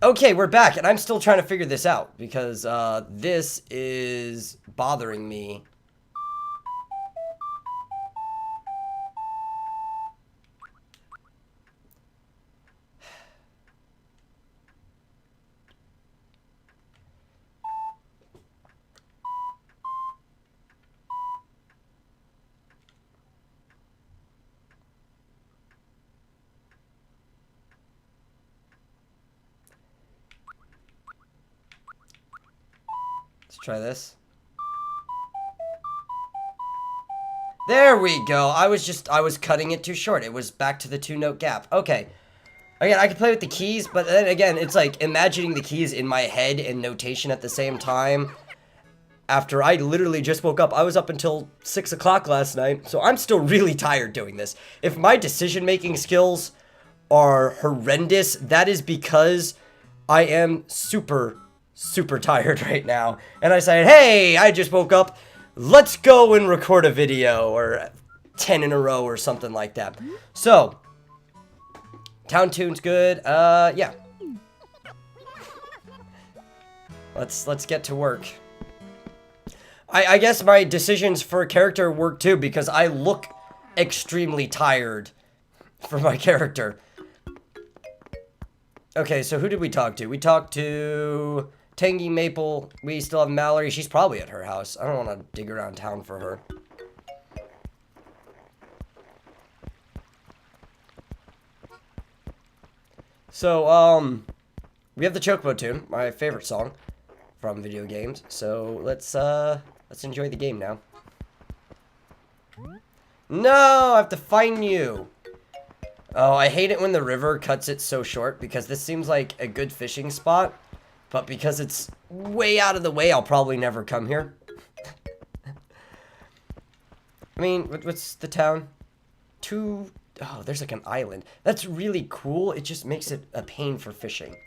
Okay, we're back, and I'm still trying to figure this out because this is bothering me. Let's try this. There we go. I was cutting it too short. It was back to the 2-note gap. Okay. Again, I can play with the keys, but then again, it's like imagining the keys in my head and notation at the same time. After I literally just woke up, I was up until 6 o'clock last night, so I'm still really tired doing this. If my decision-making skills are horrendous, that is because I am super, super tired right now. And I said, hey, I just woke up. Let's go and record a video, or 10 in a row or something like that. So, Town Tune's good. Yeah. Let's get to work. I guess my decisions for a character work too, because I look extremely tired for my character. Okay, so who did we talk to? We talked to Tangy Maple. We still have Mallory. She's probably at her house. I don't want to dig around town for her. So, we have the Chocobo tune, my favorite song from video games. So, let's enjoy the game now. No, I have to find you. Oh, I hate it when the river cuts it so short, because this seems like a good fishing spot, but because it's way out of the way, I'll probably never come here. I mean, what's the town? Oh, there's like an island. That's really cool. It just makes it a pain for fishing.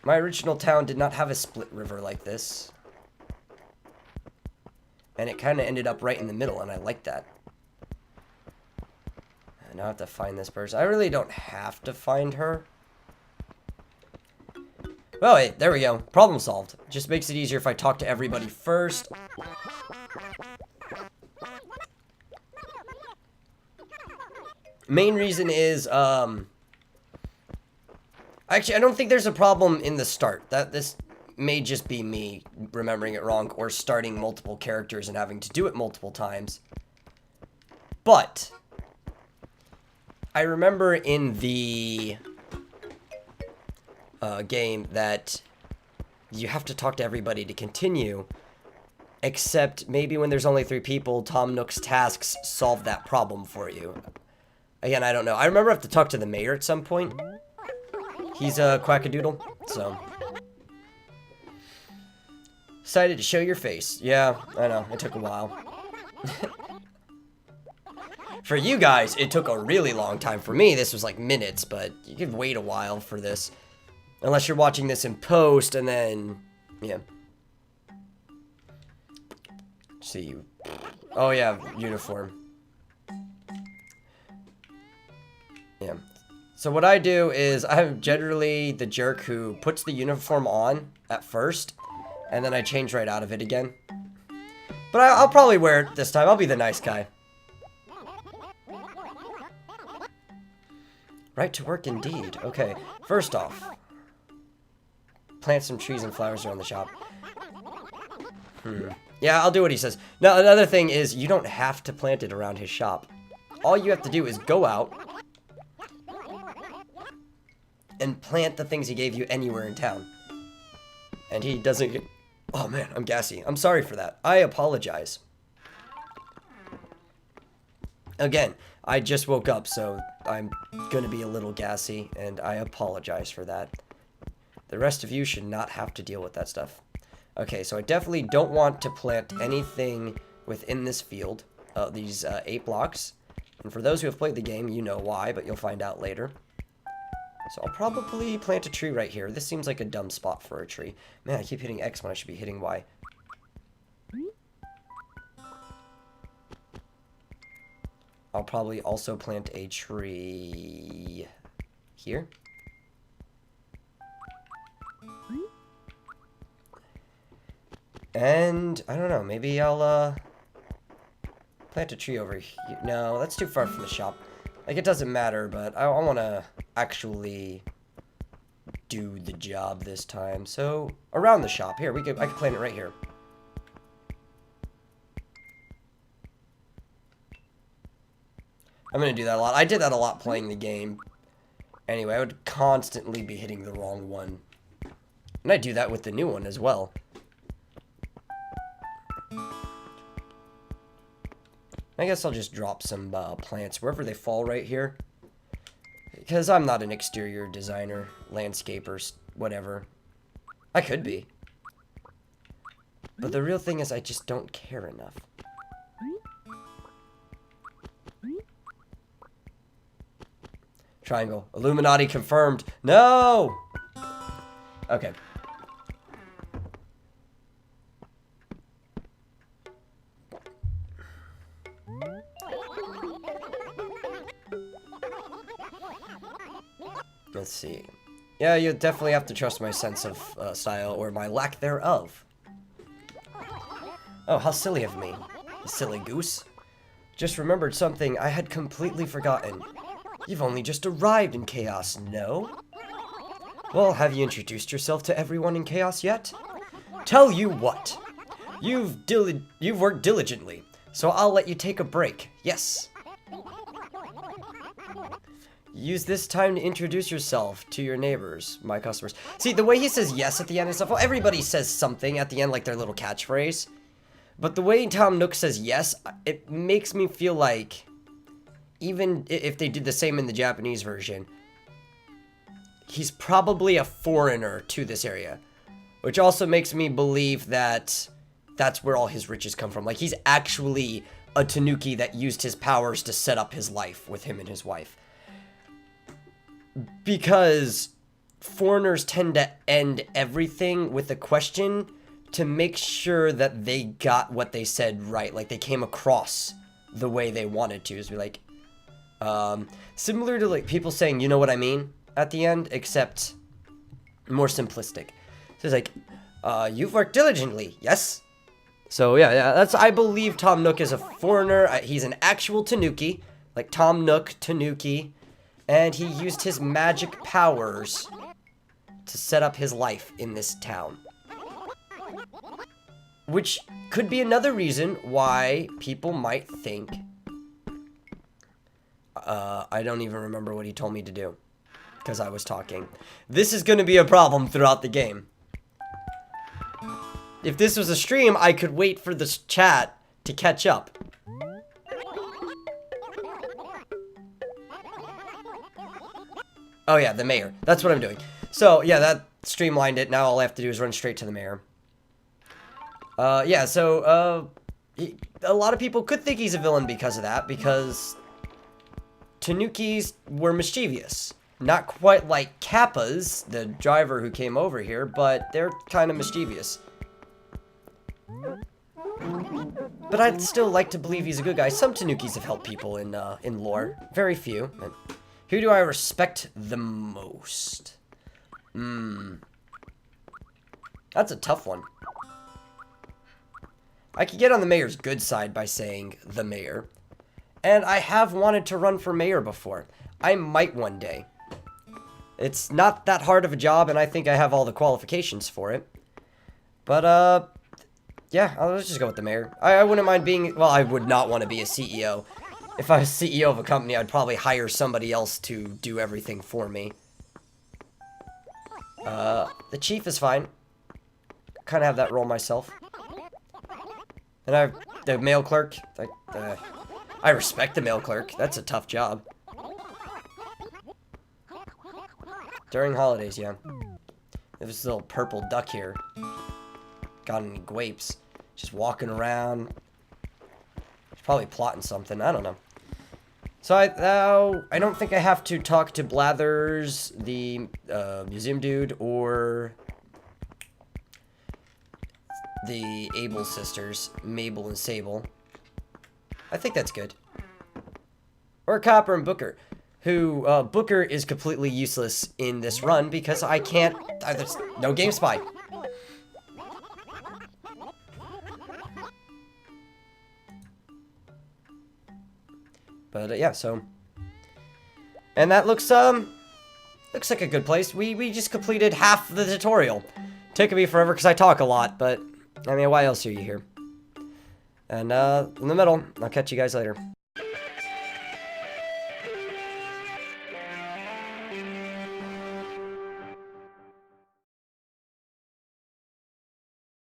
My original town did not have a split river like this. And it kind of ended up right in the middle, and I like that. And now I have to find this person. I really don't have to find her. Well, wait, there we go. Problem solved. Just makes it easier if I talk to everybody first. Main reason is, actually, I don't think there's a problem in the start. This may just be me remembering it wrong, or starting multiple characters and having to do it multiple times. But I remember in the game that you have to talk to everybody to continue, except maybe when there's only 3 people, Tom Nook's tasks solve that problem for you. Again, I don't know. I remember I have to talk to the mayor at some point. He's a quackadoodle, so. Decided to show your face. Yeah, I know. It took a while. For you guys, it took a really long time. For me, this was like minutes, but you could wait a while for this. Unless you're watching this in post, and then, yeah. See you. Oh, yeah, uniform. Yeah. So what I do is, I'm generally the jerk who puts the uniform on at first, and then I change right out of it again. But I'll probably wear it this time. I'll be the nice guy. Right to work indeed. Okay, first off, plant some trees and flowers around the shop. Yeah, I'll do what he says. Now, another thing is, you don't have to plant it around his shop. All you have to do is go out and plant the things he gave you anywhere in town. And he doesn't get... Oh man, I'm gassy. I'm sorry for that. I apologize. Again, I just woke up, so I'm gonna be a little gassy, and I apologize for that. The rest of you should not have to deal with that stuff. Okay, so I definitely don't want to plant anything within this field, these 8 blocks. And for those who have played the game, you know why, but you'll find out later. So I'll probably plant a tree right here. This seems like a dumb spot for a tree. Man, I keep hitting X when I should be hitting Y. I'll probably also plant a tree here. And, I don't know, maybe I'll, plant a tree over here. No, that's too far from the shop. Like, it doesn't matter, but I want to actually do the job this time. So, around the shop. Here, I could plant it right here. I'm going to do that a lot. I did that a lot playing the game. Anyway, I would constantly be hitting the wrong one. And I do that with the new one as well. I guess I'll just drop some plants wherever they fall right here. Because I'm not an exterior designer, landscaper, whatever. I could be. But the real thing is I just don't care enough. Triangle. Illuminati confirmed. No! Okay. Let's see. Yeah, you definitely have to trust my sense of style, or my lack thereof. Oh, how silly of me. Silly goose. Just remembered something I had completely forgotten. You've only just arrived in Chaos, no? Well, have you introduced yourself to everyone in Chaos yet? Tell you what. You've worked diligently, so I'll let you take a break. Yes. Use this time to introduce yourself to your neighbors, my customers. See, the way he says yes at the end and stuff, well, everybody says something at the end, like their little catchphrase. But the way Tom Nook says yes, it makes me feel like, even if they did the same in the Japanese version, he's probably a foreigner to this area. Which also makes me believe that that's where all his riches come from. Like, he's actually a Tanuki that used his powers to set up his life with him and his wife. Because foreigners tend to end everything with a question to make sure that they got what they said right. Like, they came across the way they wanted to. Is like, similar to, like, people saying, you know what I mean, at the end, except more simplistic. So it's like, you've worked diligently, yes? So, yeah, that's, I believe Tom Nook is a foreigner. He's an actual Tanuki, like Tom Nook, Tanuki, and he used his magic powers to set up his life in this town. Which could be another reason why people might think... I don't even remember what he told me to do, because I was talking. This is going to be a problem throughout the game. If this was a stream, I could wait for this chat to catch up. Oh yeah, the mayor. That's what I'm doing. So, yeah, that streamlined it. Now all I have to do is run straight to the mayor. Yeah, so, a lot of people could think he's a villain because of that, because Tanukis were mischievous. Not quite like Kappas, the driver who came over here, but they're kind of mischievous. But I'd still like to believe he's a good guy. Some Tanukis have helped people in lore. Very few. And who do I respect the most? That's a tough one. I could get on the mayor's good side by saying the mayor. And I have wanted to run for mayor before. I might one day. It's not that hard of a job, and I think I have all the qualifications for it. But, yeah, let's just go with the mayor. I wouldn't mind being... Well, I would not want to be a CEO. If I was CEO of a company, I'd probably hire somebody else to do everything for me. The chief is fine. Kind of have that role myself. And the mail clerk. I respect the mail clerk. That's a tough job. During holidays, yeah. There's this little purple duck here. Got any grapes. Just walking around. He's probably plotting something. I don't know. So I don't think I have to talk to Blathers, the museum dude, or the Able sisters, Mabel and Sable. I think that's good. Or Copper and Booker, who, Booker is completely useless in this run because I can't, there's no game spy. But yeah, so, and that looks like a good place. We just completed half the tutorial. Took me forever because I talk a lot, but I mean, why else are you here? And in the middle, I'll catch you guys later.